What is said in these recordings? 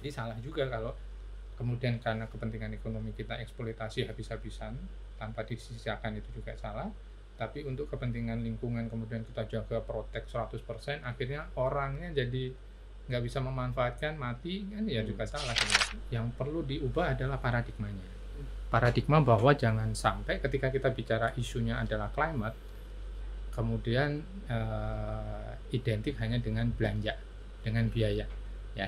Jadi salah juga kalau kemudian karena kepentingan ekonomi kita eksploitasi habis-habisan tanpa disisihkan, itu juga salah. Tapi untuk kepentingan lingkungan kemudian kita jaga protek 100%, akhirnya orangnya jadi nggak bisa memanfaatkan, mati kan, ya juga salah. Yang perlu diubah adalah paradigmanya. Paradigma bahwa jangan sampai ketika kita bicara isunya adalah climate, kemudian identik hanya dengan belanja, dengan biaya, ya.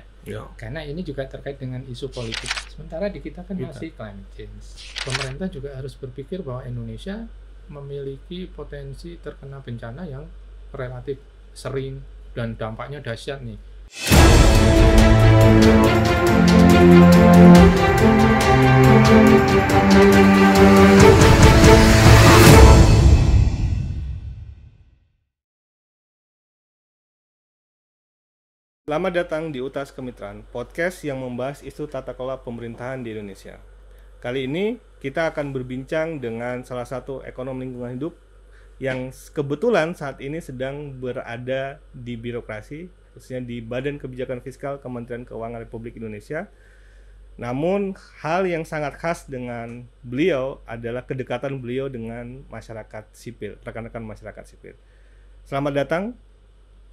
Karena ini juga terkait dengan isu politik. Sementara di kita kan masih climate change. Pemerintah juga harus berpikir bahwa Indonesia memiliki potensi terkena bencana yang relatif sering dan dampaknya dahsyat nih. Selamat datang di UTAS Kemitraan, podcast yang membahas isu tata kelola pemerintahan di Indonesia. Kali ini kita akan berbincang dengan salah satu ekonom lingkungan hidup yang kebetulan saat ini sedang berada di birokrasi, khususnya di Badan Kebijakan Fiskal Kementerian Keuangan Republik Indonesia. Namun hal yang sangat khas dengan beliau adalah kedekatan beliau dengan masyarakat sipil, rekan-rekan masyarakat sipil. Selamat datang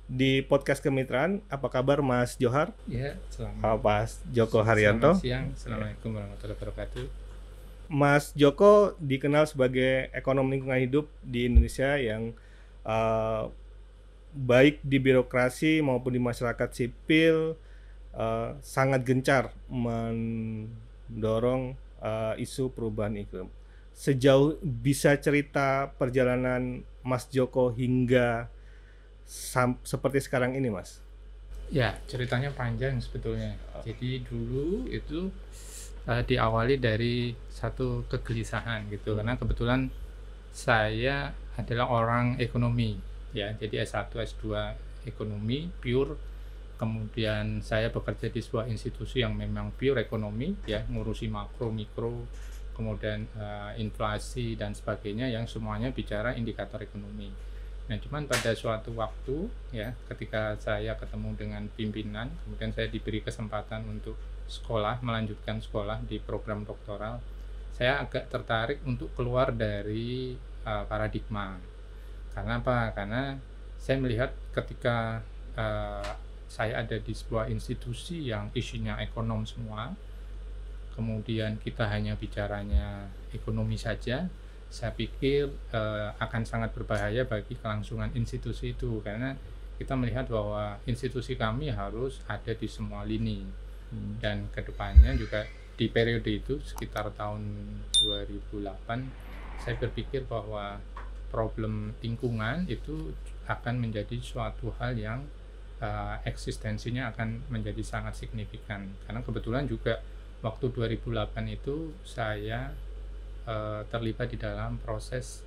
di podcast Kemitraan. Apa kabar Mas Johar? Ya, selamat. Mas Joko Haryanto. Selamat siang. Assalamualaikum warahmatullahi wabarakatuh. Mas Joko dikenal sebagai ekonom lingkungan hidup di Indonesia yang baik di birokrasi maupun di masyarakat sipil sangat gencar mendorong isu perubahan iklim. Sejauh bisa cerita perjalanan Mas Joko hingga seperti sekarang ini, Mas? Ya, ceritanya panjang sebetulnya. Jadi dulu itu diawali dari satu kegelisahan gitu, karena kebetulan saya adalah orang ekonomi, ya. Jadi S1, S2 ekonomi pure. Kemudian saya bekerja di sebuah institusi yang memang pure ekonomi, ya, ngurusi makro, mikro, kemudian inflasi dan sebagainya, yang semuanya bicara indikator ekonomi. Nah, cuman pada suatu waktu, ya, ketika saya ketemu dengan pimpinan, kemudian saya diberi kesempatan untuk melanjutkan sekolah di program doktoral, saya agak tertarik untuk keluar dari paradigma. Karena apa? Karena saya melihat ketika saya ada di sebuah institusi yang isinya ekonom semua, kemudian kita hanya bicaranya ekonomi saja, saya pikir akan sangat berbahaya bagi kelangsungan institusi itu, karena kita melihat bahwa institusi kami harus ada di semua lini. Dan kedepannya juga di periode itu sekitar tahun 2008, saya berpikir bahwa problem lingkungan itu akan menjadi suatu hal yang eksistensinya akan menjadi sangat signifikan. Karena kebetulan juga waktu 2008 itu saya terlibat di dalam proses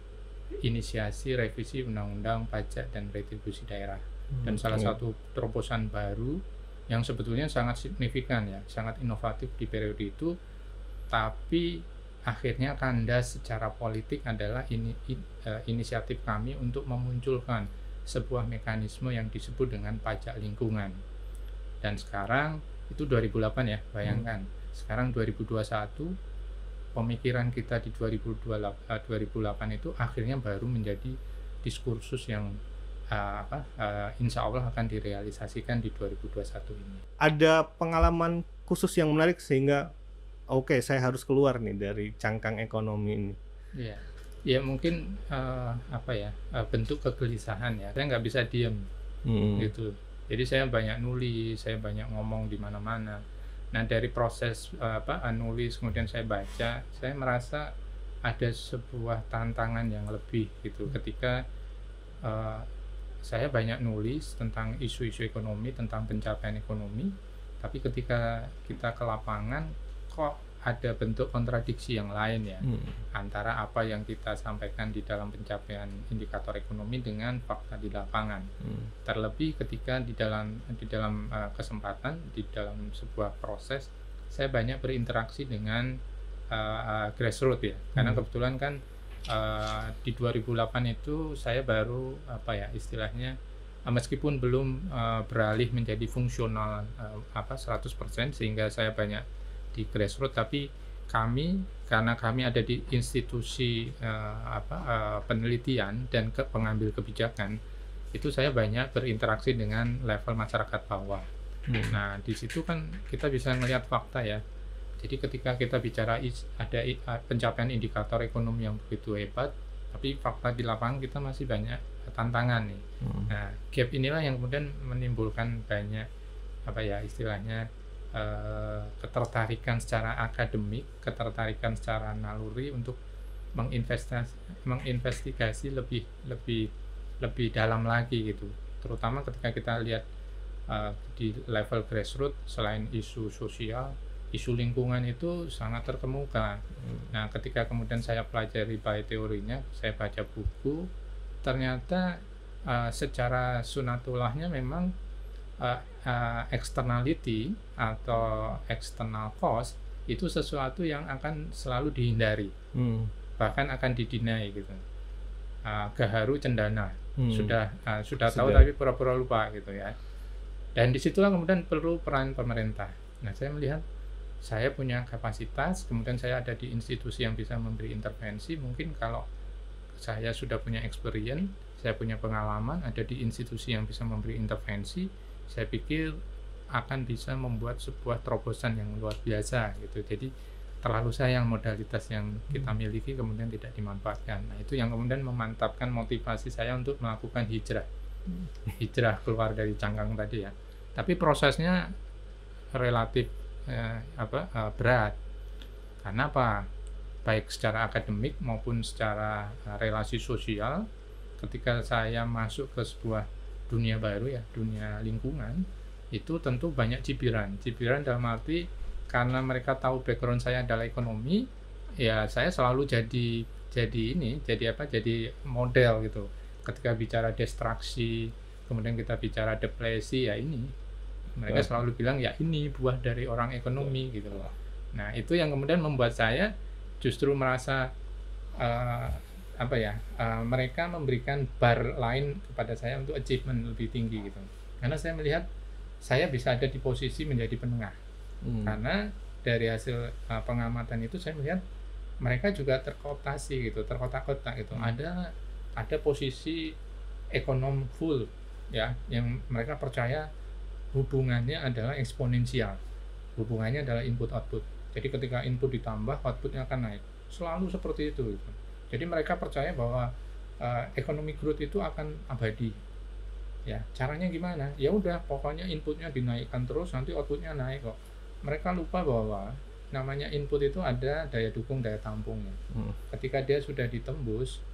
inisiasi revisi Undang-Undang Pajak dan Retribusi Daerah, dan salah satu terobosan baru yang sebetulnya sangat signifikan, ya, sangat inovatif di periode itu, tapi akhirnya kandas secara politik adalah inisiatif kami untuk memunculkan sebuah mekanisme yang disebut dengan pajak lingkungan. Dan sekarang itu 2008, ya, bayangkan. Sekarang 2021, pemikiran kita di 2008 itu akhirnya baru menjadi diskursus yang insya Allah akan direalisasikan di 2021 ini. Ada pengalaman khusus yang menarik sehingga saya harus keluar nih dari cangkang ekonomi ini. Ya mungkin bentuk kegelisahan, ya. Saya nggak bisa diam gitu. Jadi saya banyak nulis, saya banyak ngomong di mana-mana. Nah, dari proses nulis kemudian saya baca, saya merasa ada sebuah tantangan yang lebih gitu, ketika saya banyak nulis tentang isu-isu ekonomi, tentang pencapaian ekonomi, tapi ketika kita ke lapangan kok ada bentuk kontradiksi yang lain, ya, antara apa yang kita sampaikan di dalam pencapaian indikator ekonomi dengan fakta di lapangan. Terlebih ketika di dalam kesempatan di dalam sebuah proses saya banyak berinteraksi dengan grassroots, ya, karena kebetulan kan di 2008 itu saya baru istilahnya meskipun belum beralih menjadi fungsional 100% sehingga saya banyak di grassroots, tapi karena kami ada di institusi penelitian dan pengambil kebijakan, itu saya banyak berinteraksi dengan level masyarakat bawah. Nah, di situ kan kita bisa melihat fakta ya. Jadi ketika kita bicara ada pencapaian indikator ekonomi yang begitu hebat, tapi fakta di lapangan kita masih banyak tantangan nih. Nah, gap inilah yang kemudian menimbulkan banyak istilahnya ketertarikan secara akademik, ketertarikan secara naluri untuk menginvestigasi lebih dalam lagi gitu. Terutama ketika kita lihat di level grassroots, selain isu sosial, isu lingkungan itu sangat terkemuka. Nah, ketika kemudian saya pelajari by teorinya, saya baca buku, ternyata secara sunatullahnya memang externality atau external cost itu sesuatu yang akan selalu dihindari, bahkan akan didinai gitu. Gaharu cendana, sudah tahu tapi pura-pura lupa gitu ya. Dan disitulah kemudian perlu peran pemerintah. Nah, saya melihat saya punya kapasitas, kemudian saya ada di institusi yang bisa memberi intervensi. Mungkin kalau saya sudah punya experience, saya punya pengalaman, ada di institusi yang bisa memberi intervensi, saya pikir akan bisa membuat sebuah terobosan yang luar biasa gitu. Jadi terlalu sayang modalitas yang kita miliki kemudian tidak dimanfaatkan. Nah, itu yang kemudian memantapkan motivasi saya untuk melakukan hijrah keluar dari cangkang tadi ya. Tapi prosesnya relatif berat. Karena apa? Baik secara akademik maupun secara relasi sosial, ketika saya masuk ke sebuah dunia baru ya, dunia lingkungan, itu tentu banyak cibiran dalam arti karena mereka tahu background saya adalah ekonomi, ya saya selalu jadi model gitu. Ketika bicara destruksi, kemudian kita bicara depresi, ya ini mereka selalu bilang ya ini buah dari orang ekonomi gitu loh. Nah, itu yang kemudian membuat saya justru merasa mereka memberikan bar lain kepada saya untuk achievement lebih tinggi gitu. Karena saya melihat saya bisa ada di posisi menjadi penengah. Karena dari hasil pengamatan itu saya melihat mereka juga terkooptasi gitu, terkotak-kotak gitu. Ada posisi ekonom full ya, yang mereka percaya hubungannya adalah eksponensial. Hubungannya adalah input output. Jadi ketika input ditambah, outputnya akan naik. Selalu seperti itu gitu. Jadi mereka percaya bahwa economic growth itu akan abadi. Ya, caranya gimana? Ya udah, pokoknya inputnya dinaikkan terus, nanti outputnya naik kok. Mereka lupa bahwa namanya input itu ada daya dukung, daya tampungnya. Ketika dia sudah ditembus,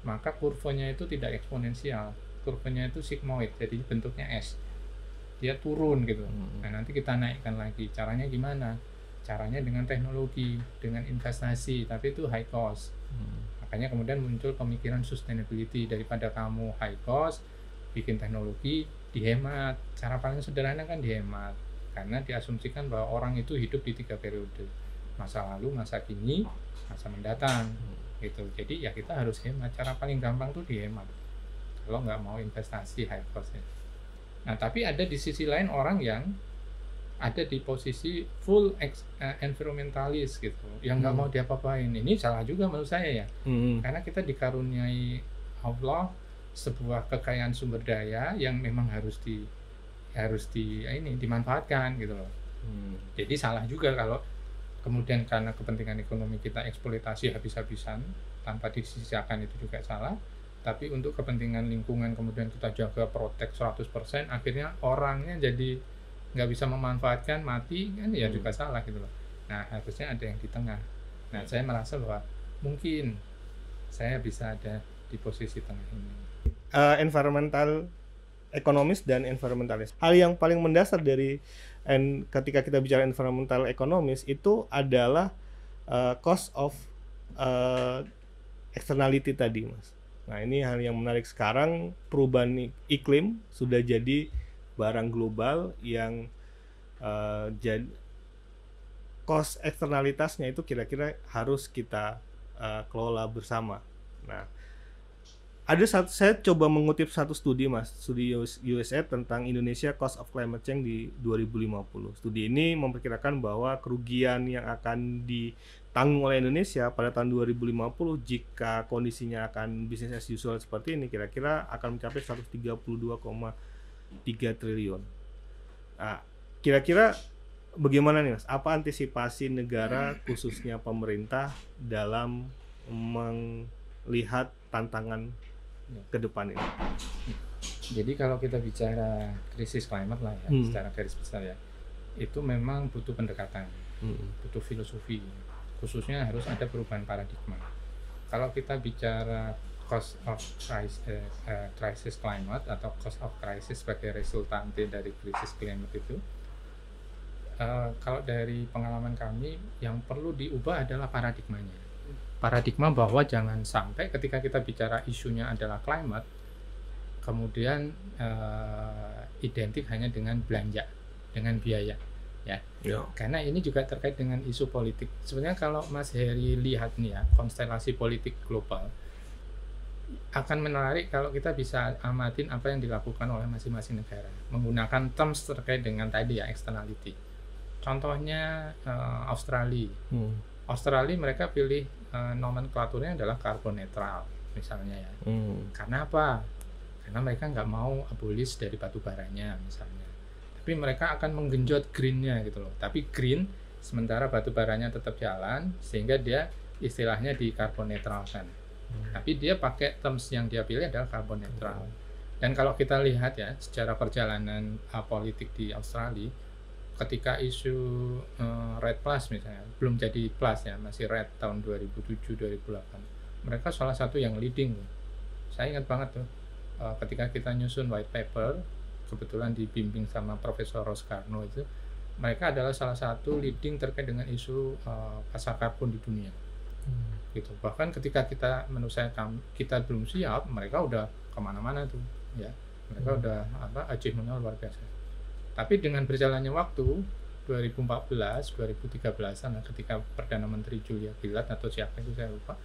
maka kurvanya itu tidak eksponensial. Kurvanya itu sigmoid, jadi bentuknya S. Dia turun gitu. Nah, nanti kita naikkan lagi. Caranya gimana? Caranya dengan teknologi, dengan investasi, tapi itu high cost. Makanya kemudian muncul pemikiran sustainability, daripada kamu high cost, bikin teknologi, dihemat. Cara paling sederhana kan dihemat. Karena diasumsikan bahwa orang itu hidup di 3 periode. Masa lalu, masa kini, masa mendatang. Gitu. Jadi ya kita harus hemat. Cara paling gampang tuh dihemat. Kalau nggak mau investasi high cost ya. Nah, tapi ada di sisi lain orang yang ada di posisi full environmentalist gitu, yang nggak mau diapa-apain. Ini salah juga menurut saya ya, karena kita dikaruniai Allah sebuah kekayaan sumber daya yang memang harus dimanfaatkan gitu loh. Jadi salah juga kalau kemudian karena kepentingan ekonomi kita eksploitasi habis-habisan tanpa disisihkan, itu juga salah. Tapi untuk kepentingan lingkungan kemudian kita jaga protek 100%, akhirnya orangnya jadi nggak bisa memanfaatkan, mati kan, ya juga salah gitu loh. Nah, harusnya ada yang di tengah. Nah, saya merasa bahwa mungkin saya bisa ada di posisi tengah ini. Environmental ekonomis dan environmentalis. Hal yang paling mendasar dari ketika kita bicara environmental ekonomis itu adalah cost of externality tadi, Mas. Nah, ini hal yang menarik. Sekarang perubahan iklim sudah jadi barang global yang jadi cost eksternalitasnya itu kira-kira harus kita kelola bersama. Nah, Saya coba mengutip satu studi Mas, studi USA tentang Indonesia Cost of Climate Change di 2050. Studi ini memperkirakan bahwa kerugian yang akan ditanggung oleh Indonesia pada tahun 2050 jika kondisinya akan business as usual seperti ini kira-kira akan mencapai 132,3 triliun. Nah, kira-kira bagaimana nih Mas? Apa antisipasi negara khususnya pemerintah dalam melihat tantangan ke depan ini? Jadi kalau kita bicara krisis climate lah ya, secara garis besar ya, itu memang butuh pendekatan, butuh filosofi, khususnya harus ada perubahan paradigma. Kalau kita bicara cost of crisis climate atau cost of crisis sebagai resultante dari krisis climate itu, kalau dari pengalaman kami yang perlu diubah adalah paradigmanya. Paradigma bahwa jangan sampai ketika kita bicara isunya adalah climate kemudian identik hanya dengan belanja, dengan biaya ya. Karena ini juga terkait dengan isu politik. Sebenarnya kalau Mas Heri lihat nih ya, konstelasi politik global akan menarik kalau kita bisa amatin apa yang dilakukan oleh masing-masing negara menggunakan terms terkait dengan tadi ya, externality. Contohnya Australia. Australia mereka pilih nomenklaturnya adalah carbon netral misalnya ya. Karena apa? Karena mereka nggak mau abolish dari batu baranya misalnya. Tapi mereka akan menggenjot greennya gitu loh. Tapi green sementara batu baranya tetap jalan sehingga dia istilahnya di carbon netralkan. Tapi dia pakai terms yang dia pilih adalah carbon netral. Dan kalau kita lihat ya secara perjalanan politik di Australia, ketika isu red plus misalnya belum jadi plus ya, masih red tahun 2007-2008, mereka salah satu yang leading. Saya ingat banget tuh ketika kita nyusun white paper, kebetulan dibimbing sama Profesor Roscarno itu, mereka adalah salah satu leading terkait dengan isu pasar karbon di dunia. Gitu. Bahkan ketika kita menurut saya kita belum siap, mereka udah kemana-mana tuh ya, mereka udah achievementnya luar biasa. Tapi dengan berjalannya waktu 2014, 2013-an ketika Perdana Menteri Julia Gillard atau siapa itu saya lupa,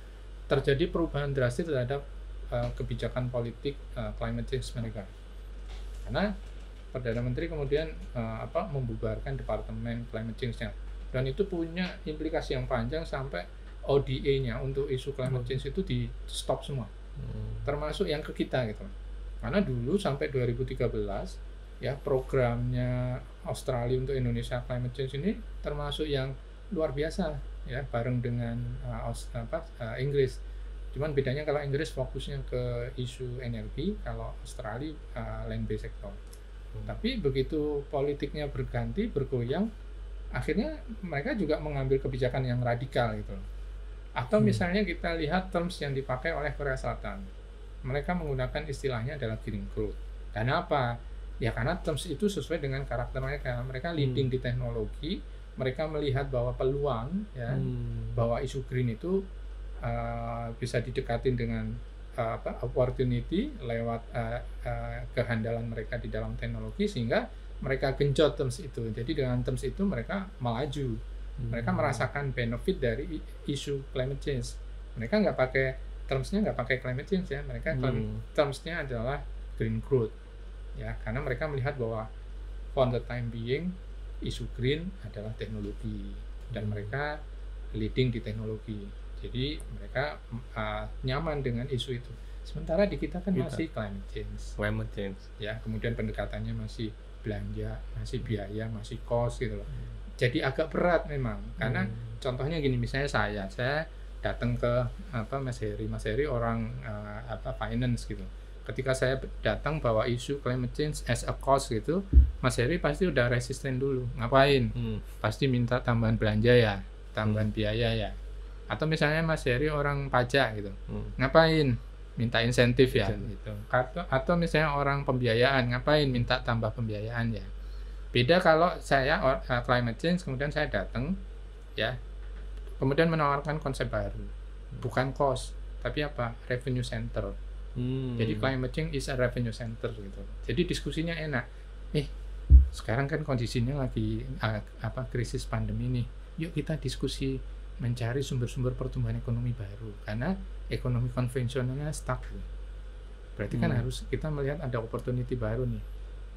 terjadi perubahan drastis terhadap kebijakan politik climate change mereka. Karena Perdana Menteri kemudian membubarkan Departemen Climate Change-nya, dan itu punya implikasi yang panjang sampai ODA-nya untuk isu climate change itu di stop semua, termasuk yang ke kita gitu. Karena dulu sampai 2013 ya programnya Australia untuk Indonesia Climate Change ini termasuk yang luar biasa ya, bareng dengan Inggris. Cuman bedanya kalau Inggris fokusnya ke isu energi, kalau Australia land based sector. Tapi begitu politiknya berganti, bergoyang, akhirnya mereka juga mengambil kebijakan yang radikal gitu. Atau misalnya kita lihat terms yang dipakai oleh Korea Selatan, mereka menggunakan istilahnya adalah green growth. Karena apa? Ya karena terms itu sesuai dengan karakter mereka. Mereka leading di teknologi, mereka melihat bahwa peluang ya, bahwa isu green itu bisa didekatin dengan opportunity lewat kehandalan mereka di dalam teknologi, sehingga mereka genjot terms itu. Jadi dengan terms itu mereka melaju. Mereka merasakan benefit dari isu climate change. Mereka nggak pakai termsnya, nggak pakai climate change ya. Mereka termsnya adalah green growth. Ya, karena mereka melihat bahwa for the time being isu green adalah teknologi dan mereka leading di teknologi, jadi mereka nyaman dengan isu itu. Sementara di kita kan masih climate change ya, kemudian pendekatannya masih belanja, masih biaya, masih cost gitu loh. Jadi agak berat memang, karena contohnya gini, misalnya saya datang ke Mas Heri orang finance gitu. Ketika saya datang bawa isu climate change as a cost gitu, Mas Heri pasti udah resisten dulu. Ngapain? Pasti minta tambahan belanja ya, tambahan biaya ya. Atau misalnya Mas Heri orang pajak gitu. Ngapain? Minta insentif ya gitu. Atau misalnya orang pembiayaan, ngapain? Minta tambah pembiayaan ya. Beda kalau saya climate change, kemudian saya datang ya, kemudian menawarkan konsep baru. Bukan cost, tapi apa? Revenue center. Jadi climate change is a revenue center gitu. Jadi diskusinya enak. Sekarang kan kondisinya lagi krisis pandemi nih. Yuk kita diskusi mencari sumber-sumber pertumbuhan ekonomi baru, karena ekonomi konvensionalnya stuck. Berarti kan harus kita melihat ada opportunity baru nih.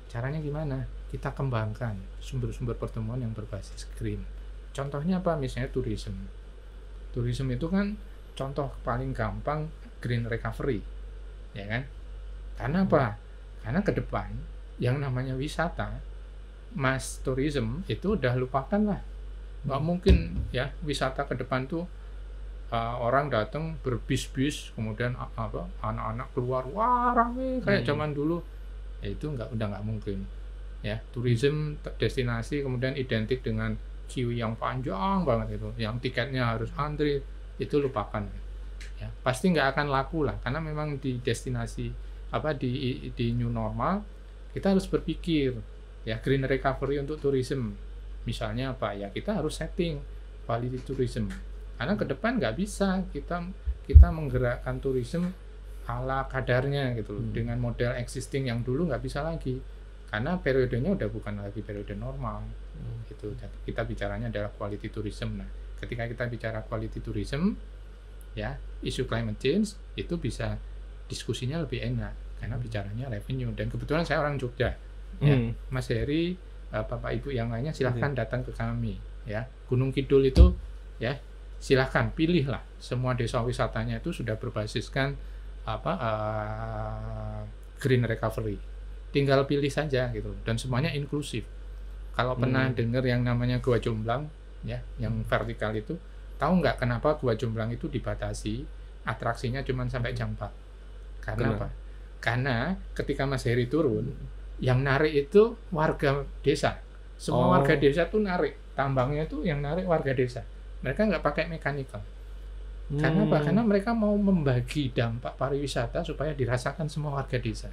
Caranya gimana? Kita kembangkan sumber-sumber pertemuan yang berbasis green. Contohnya apa? Misalnya tourism. Tourism itu kan contoh paling gampang green recovery, ya kan? Karena apa? Karena ke depan yang namanya wisata, mass tourism itu udah lupakan lah. Nggak mungkin ya wisata ke depan tuh orang datang berbis-bis, kemudian anak-anak keluar, wah rame kayak zaman dulu. Ya itu udah nggak mungkin. Ya, tourism destinasi kemudian identik dengan queue yang panjang banget itu, yang tiketnya harus antri, itu lupakan. Ya, pasti nggak akan laku lah, karena memang di destinasi di new normal kita harus berpikir ya green recovery untuk tourism. Misalnya apa ya, kita harus setting quality tourism. Karena ke depan nggak bisa kita menggerakkan tourism ala kadarnya gitu loh, dengan model existing yang dulu nggak bisa lagi, karena periodenya udah bukan lagi periode normal. Gitu. Kita bicaranya adalah quality tourism. Nah, ketika kita bicara quality tourism, ya isu climate change itu bisa diskusinya lebih enak karena bicaranya revenue. Dan kebetulan saya orang Jogja, ya Mas Heri, Bapak Ibu yang lainnya silahkan datang ke kami. Ya, Gunung Kidul itu ya silahkan pilihlah, semua desa wisatanya itu sudah berbasiskan green recovery, tinggal pilih saja gitu, dan semuanya inklusif. Kalau pernah dengar yang namanya Gua Jomblang ya, yang vertikal itu, tahu nggak kenapa Gua Jomblang itu dibatasi atraksinya cuma sampai jam 4? Karena apa? Karena ketika Mas Heri turun, yang narik itu warga desa, semua warga desa tuh narik, tambangnya itu yang narik warga desa. Mereka nggak pakai mekanikal. Karena apa? Karena mereka mau membagi dampak pariwisata supaya dirasakan semua warga desa.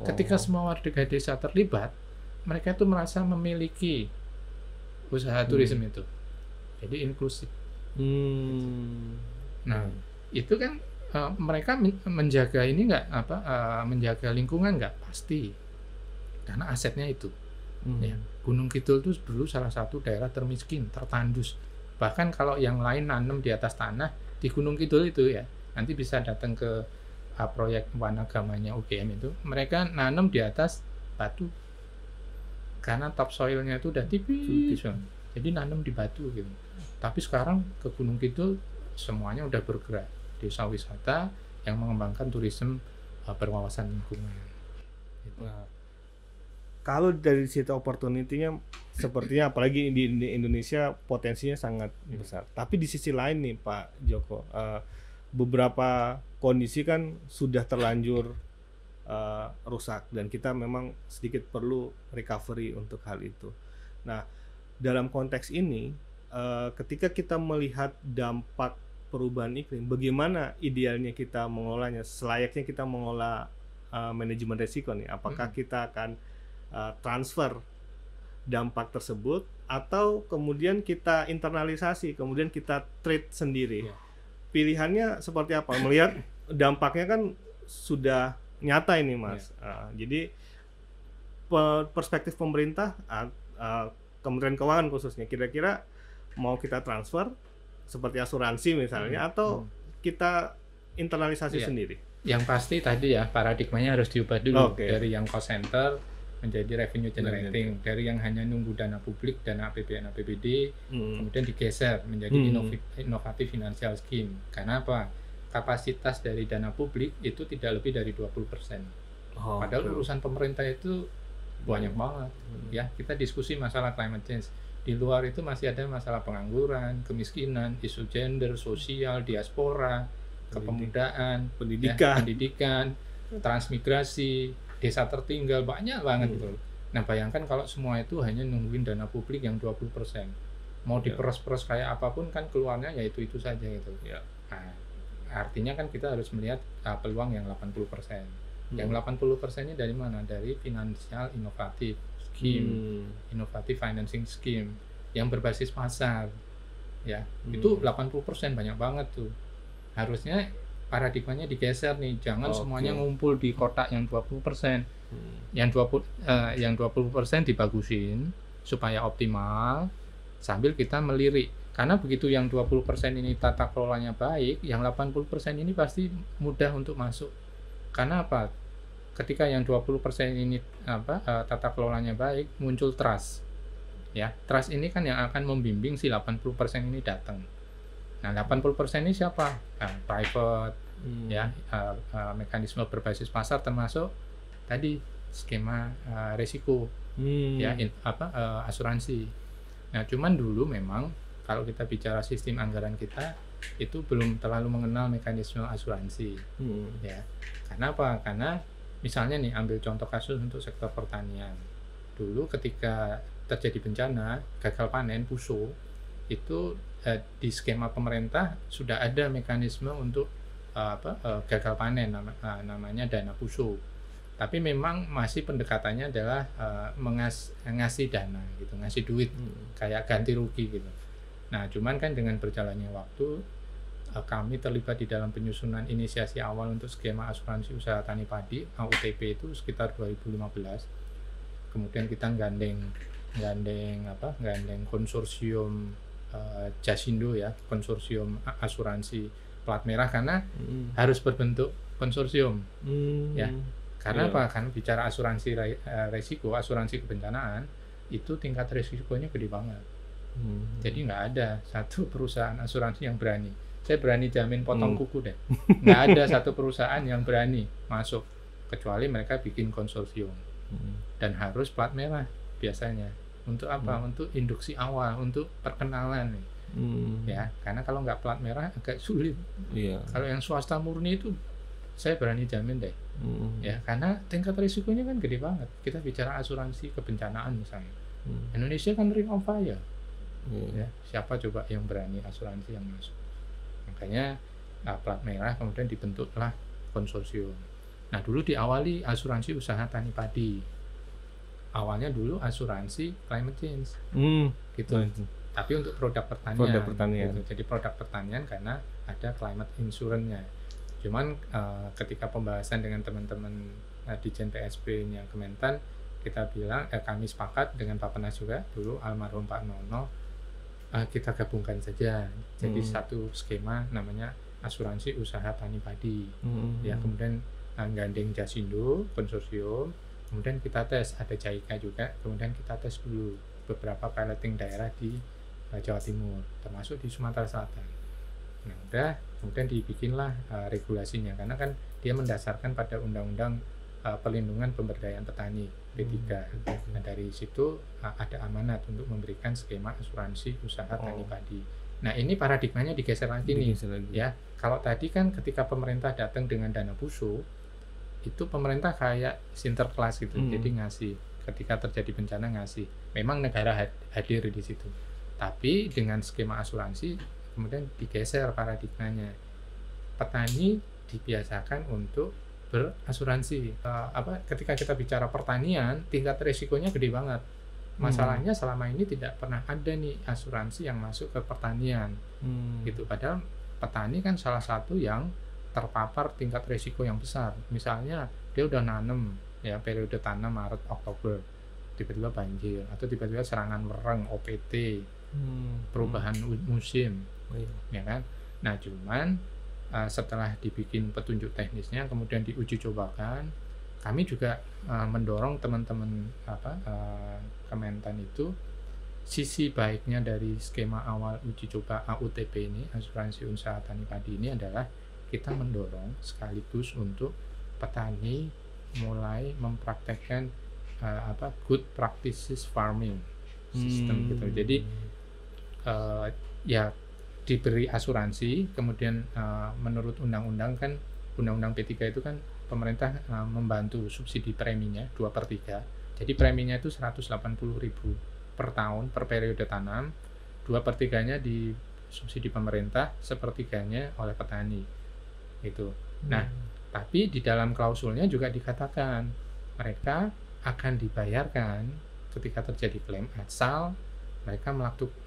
Ketika semua warga desa terlibat, mereka itu merasa memiliki usaha turisme itu. Jadi inklusif. Nah, itu kan mereka menjaga ini nggak menjaga lingkungan nggak? Pasti. Karena asetnya itu. Ya, Gunung Kidul itu dulu salah satu daerah termiskin, tertandus. Bahkan kalau yang lain nanam di atas tanah, di Gunung Kidul itu ya, nanti bisa datang ke proyek wanagamanya UGM itu, mereka nanam di atas batu karena topsoilnya itu udah tipis, jadi nanam di batu gitu. Tapi sekarang ke Gunung Kidul semuanya udah bergerak desa wisata yang mengembangkan turisme berwawasan lingkungan gitu. Nah, kalau dari situ opportunity-nya sepertinya apalagi di Indonesia potensinya sangat besar. Tapi di sisi lain nih Pak Joko, beberapa kondisi kan sudah terlanjur rusak dan kita memang sedikit perlu recovery untuk hal itu. Nah, dalam konteks ini ketika kita melihat dampak perubahan iklim, bagaimana idealnya kita mengolahnya, selayaknya kita mengolah manajemen risiko nih? Apakah kita akan transfer dampak tersebut atau kemudian kita internalisasi, kemudian kita treat sendiri? Pilihannya seperti apa? Melihat dampaknya kan sudah nyata ini Mas. Jadi perspektif pemerintah, Kementerian Keuangan khususnya, kira-kira mau kita transfer seperti asuransi misalnya atau kita internalisasi sendiri? Yang pasti tadi ya paradigmanya harus diubah dulu dari yang cost center menjadi revenue generating, dari yang hanya nunggu dana publik, dana APBN, APBD, kemudian digeser menjadi inovatif financial scheme. Karena apa? Kapasitas dari dana publik itu tidak lebih dari 20%. Padahal urusan pemerintah itu banyak banget. Ya, kita diskusi masalah climate change. Di luar itu masih ada masalah pengangguran, kemiskinan, isu gender, sosial, diaspora, kepemudaan, pendidikan, transmigrasi, desa tertinggal, banyak banget gitu. Nah, bayangkan kalau semua itu hanya nungguin dana publik yang 20%. Mau diperos-peros kayak apapun kan keluarnya ya itu saja gitu. Nah, artinya kan kita harus melihat peluang yang 80%. Yang 80% ini dari mana? Dari financial inovatif scheme, inovatif financing scheme yang berbasis pasar. Ya, itu 80% banyak banget tuh. Harusnya paradigmanya digeser nih, jangan semuanya ngumpul di kotak yang 20%. Yang 20% dibagusin supaya optimal sambil kita melirik. Karena begitu yang 20% ini tata kelolanya baik, yang 80% ini pasti mudah untuk masuk. Karena apa? ketika yang 20% ini tata kelolanya baik, muncul trust. Ya, trust ini kan yang akan membimbing si 80% ini datang. Nah, 80% ini siapa? Private, ya, mekanisme berbasis pasar termasuk tadi skema resiko, ya, asuransi. Nah, cuman dulu memang kalau kita bicara sistem anggaran kita itu belum terlalu mengenal mekanisme asuransi, ya. Karena apa? Karena misalnya nih, ambil contoh kasus untuk sektor pertanian. Dulu ketika terjadi bencana, gagal panen, PUSO, itu di skema pemerintah sudah ada mekanisme untuk gagal panen, namanya dana PUSO. Tapi memang masih pendekatannya adalah ngasih dana gitu, ngasih duit, kayak ganti rugi gitu. Nah, cuman kan dengan berjalannya waktu, kami terlibat di dalam penyusunan inisiasi awal untuk skema asuransi usaha tani padi AUTP itu sekitar 2015. Kemudian kita gandeng konsorsium Jasindo, ya, konsorsium asuransi plat merah, karena harus berbentuk konsorsium, ya. Karena apa? Karena bicara asuransi resiko, asuransi kebencanaan, itu tingkat resikonya gede banget. Jadi nggak ada satu perusahaan asuransi yang berani. Saya berani jamin potong kuku deh. Nggak ada satu perusahaan yang berani masuk, kecuali mereka bikin konsorsium. Dan harus plat merah biasanya. Untuk apa? Untuk induksi awal, untuk perkenalan nih. Ya, karena kalau nggak plat merah agak sulit. Kalau yang swasta murni itu saya berani jamin deh. Ya, karena tingkat risikonya kan gede banget. Kita bicara asuransi kebencanaan misalnya. Indonesia kan ring of fire. Ya, siapa coba yang berani asuransi yang masuk? Makanya plat merah, kemudian dibentuklah konsorsium. Nah, dulu diawali asuransi usaha tani padi. Awalnya dulu asuransi climate change, gitu. Tapi untuk produk pertanian. Gitu. Jadi produk pertanian karena ada climate insurance-nya. Cuman ketika pembahasan dengan teman-teman Dijen PSP-nya Kementan, kita bilang kami sepakat dengan Pak Penas juga dulu, almarhum Pak Nono, kita gabungkan saja jadi satu skema namanya asuransi usaha tani padi. Ya, kemudian gandeng Jasindo konsorsium, kemudian kita tes, ada JICA juga, kemudian kita tes dulu beberapa piloting daerah di Jawa Timur, termasuk di Sumatera Selatan. Nah, udah, kemudian dibikinlah regulasinya, karena kan dia mendasarkan pada Undang-Undang Perlindungan Pemberdayaan Petani P3. Nah, dari situ ada amanat untuk memberikan skema asuransi usaha tani padi. Nah, ini paradigmanya digeser lagi nih. Ya, kalau tadi kan ketika pemerintah datang dengan dana PUSO, itu pemerintah kayak sinterklas gitu. Jadi ngasih, ketika terjadi bencana ngasih. Memang negara hadir di situ. Tapi dengan skema asuransi kemudian digeser paradigmanya. Petani dibiasakan untuk berasuransi. Ketika kita bicara pertanian, tingkat risikonya gede banget. Masalahnya selama ini tidak pernah ada nih asuransi yang masuk ke pertanian. Gitu. Padahal petani kan salah satu yang terpapar tingkat risiko yang besar. Misalnya dia udah nanam, ya, periode tanam Maret Oktober, tiba-tiba banjir atau tiba-tiba serangan wereng, OPT, perubahan musim, ya kan. Nah, cuman setelah dibikin petunjuk teknisnya, kemudian diuji cobakan, kami juga mendorong teman-teman Kementan itu, sisi baiknya dari skema awal uji coba AUTP ini, asuransi usaha tani padi ini, adalah kita mendorong sekaligus untuk petani mulai mempraktekkan good practices farming system gitu. Jadi ya, diberi asuransi, kemudian menurut undang-undang kan, undang-undang P3 itu kan pemerintah membantu subsidi preminya 2/3. Jadi preminya itu 180.000 per tahun per periode tanam, 2/3-nya di subsidi pemerintah, 1/3-nya oleh petani gitu. Nah, tapi di dalam klausulnya juga dikatakan mereka akan dibayarkan ketika terjadi klaim asal mereka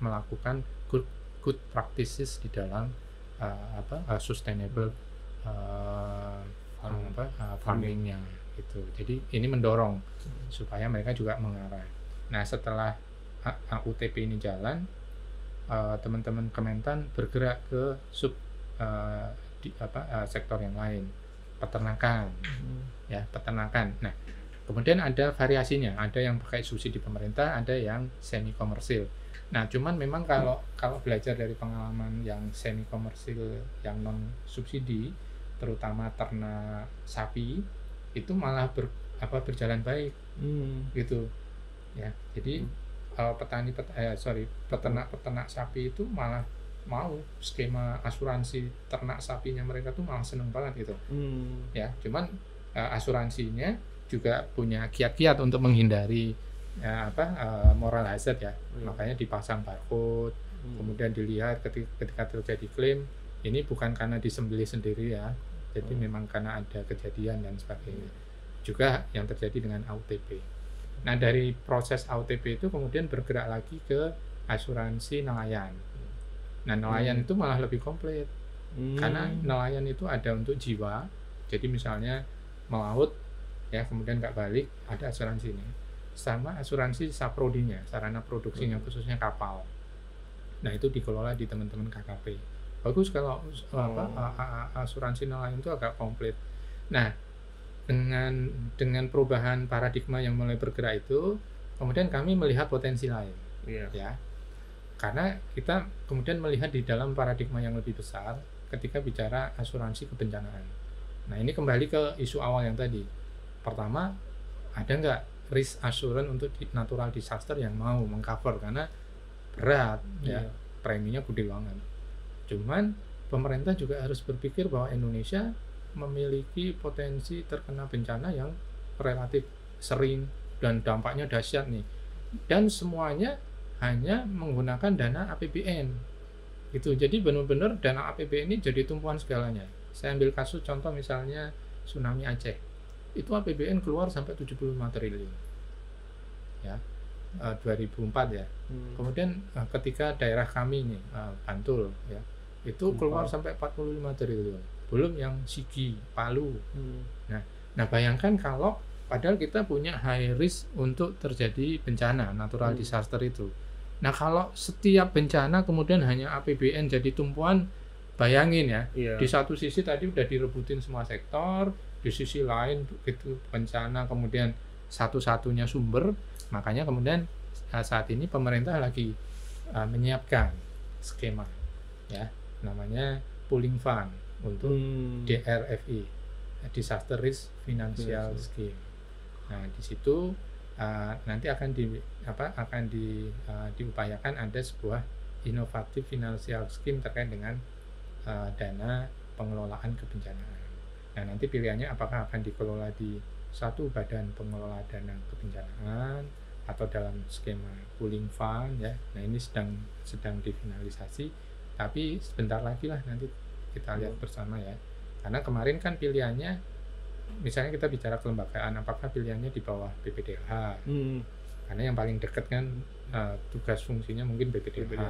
melakukan good practices di dalam sustainable farmingnya gitu. Jadi ini mendorong supaya mereka juga mengarah. Nah, setelah AUTP ini jalan, teman-teman Kementan bergerak ke sektor yang lain. peternakan, ya peternakan. Nah, kemudian ada variasinya, ada yang pakai subsidi pemerintah, ada yang semi komersil. Nah, cuman memang kalau belajar dari pengalaman yang semi komersil, yang non subsidi, terutama ternak sapi, itu malah berjalan baik, gitu, ya. Jadi peternak sapi itu malah mau skema asuransi ternak sapinya mereka tuh malah seneng banget gitu, ya. Cuman asuransinya juga punya kiat-kiat untuk menghindari moral hazard ya. Makanya dipasang barcode, kemudian dilihat ketika terjadi klaim, ini bukan karena disembelih sendiri ya, jadi memang karena ada kejadian dan sebagainya. Juga yang terjadi dengan AUTP. Nah, dari proses AUTP itu kemudian bergerak lagi ke asuransi nelayan. Nah, nelayan itu malah lebih komplit, karena nelayan itu ada untuk jiwa. Jadi misalnya melaut ya, kemudian nggak balik, ada asuransinya, sama asuransi saprodinya, sarana produksinya, khususnya kapal. Nah, itu dikelola di teman-teman KKP. Bagus kalau asuransi nelayan itu agak komplit. Nah, dengan perubahan paradigma yang mulai bergerak itu, kemudian kami melihat potensi lain, ya. Karena kita kemudian melihat di dalam paradigma yang lebih besar ketika bicara asuransi kebencanaan. Nah, ini kembali ke isu awal yang tadi. Pertama, ada nggak risk assurance untuk natural disaster yang mau mengcover, karena berat, ya, preminya gede banget. Cuman pemerintah juga harus berpikir bahwa Indonesia memiliki potensi terkena bencana yang relatif sering dan dampaknya dahsyat nih. Dan semuanya hanya menggunakan dana APBN. Gitu. Jadi benar-benar dana APBN ini jadi tumpuan segalanya. Saya ambil kasus contoh misalnya tsunami Aceh. Itu APBN keluar sampai 75 triliun. Ya. 2004 ya. Kemudian ketika daerah kami nih, Bantul ya, itu keluar sampai 45 triliun. Belum yang Sigi, Palu. Nah, bayangkan kalau padahal kita punya high risk untuk terjadi bencana natural disaster itu. Nah, kalau setiap bencana kemudian hanya APBN jadi tumpuan, bayangin ya, di satu sisi tadi udah direbutin semua sektor, di sisi lain begitu bencana kemudian satu-satunya sumber. Makanya kemudian saat ini pemerintah lagi menyiapkan skema ya, namanya pooling fund untuk DRFI, Disaster Risk Financial Scheme. Nah, di situ nanti akan diupayakan ada sebuah inovatif financial scheme terkait dengan dana pengelolaan kebencanaan. Nah, nanti pilihannya apakah akan dikelola di satu badan pengelola dana kebencanaan atau dalam skema pooling fund ya. Nah, ini sedang difinalisasi, tapi sebentar lagi lah nanti kita lihat bersama ya. Karena kemarin kan pilihannya, misalnya kita bicara kelembagaan, apakah pilihannya di bawah BPDH? Karena yang paling dekat kan tugas fungsinya mungkin BPDH.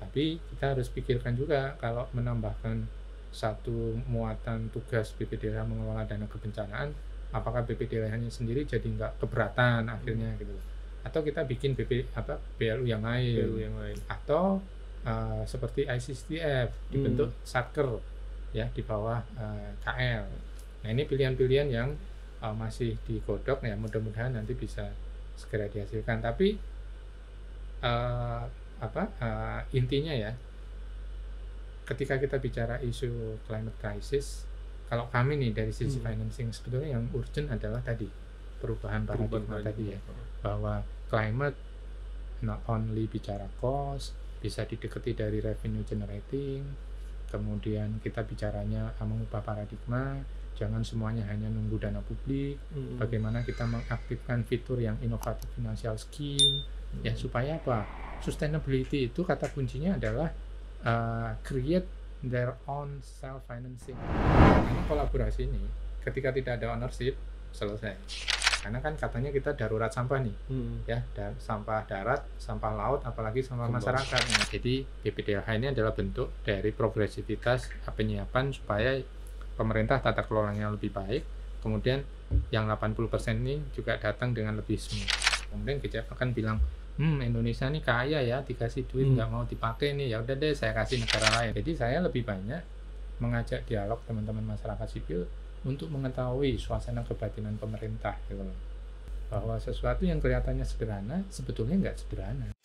Tapi kita harus pikirkan juga kalau menambahkan satu muatan tugas BPDH mengelola dana kebencanaan, apakah BPDH-nya sendiri jadi nggak keberatan akhirnya gitu. Atau kita bikin BLU yang lain. Atau seperti ICCF dibentuk Satker ya di bawah KL. Nah, ini pilihan-pilihan yang masih digodok ya, mudah-mudahan nanti bisa segera dihasilkan. Tapi intinya ya, ketika kita bicara isu climate crisis, kalau kami nih dari sisi financing, sebetulnya yang urgent adalah tadi perubahan paradigma tadi ya, bahwa climate not only bicara cost, bisa didekati dari revenue generating, kemudian kita bicaranya mengubah paradigma, jangan semuanya hanya nunggu dana publik, bagaimana kita mengaktifkan fitur yang inovatif financial scheme ya, supaya apa? Sustainability itu kata kuncinya adalah create their own self financing. Karena kolaborasi ini ketika tidak ada ownership selesai. Karena kan katanya kita darurat sampah nih, ya, sampah darat, sampah laut, apalagi sampah masyarakat. Nah, jadi BPDH ini adalah bentuk dari progresivitas penyiapan supaya pemerintah tata kelolanya lebih baik. Kemudian yang 80% ini juga datang dengan lebih smooth. Kemudian kita akan bilang, Indonesia ini kaya ya, dikasih duit nggak mau dipakai nih, ya udah deh saya kasih negara lain. Jadi saya lebih banyak mengajak dialog teman-teman masyarakat sipil, untuk mengetahui suasana kebatinan pemerintah gitu loh. Bahwa sesuatu yang kelihatannya sederhana sebetulnya nggak sederhana.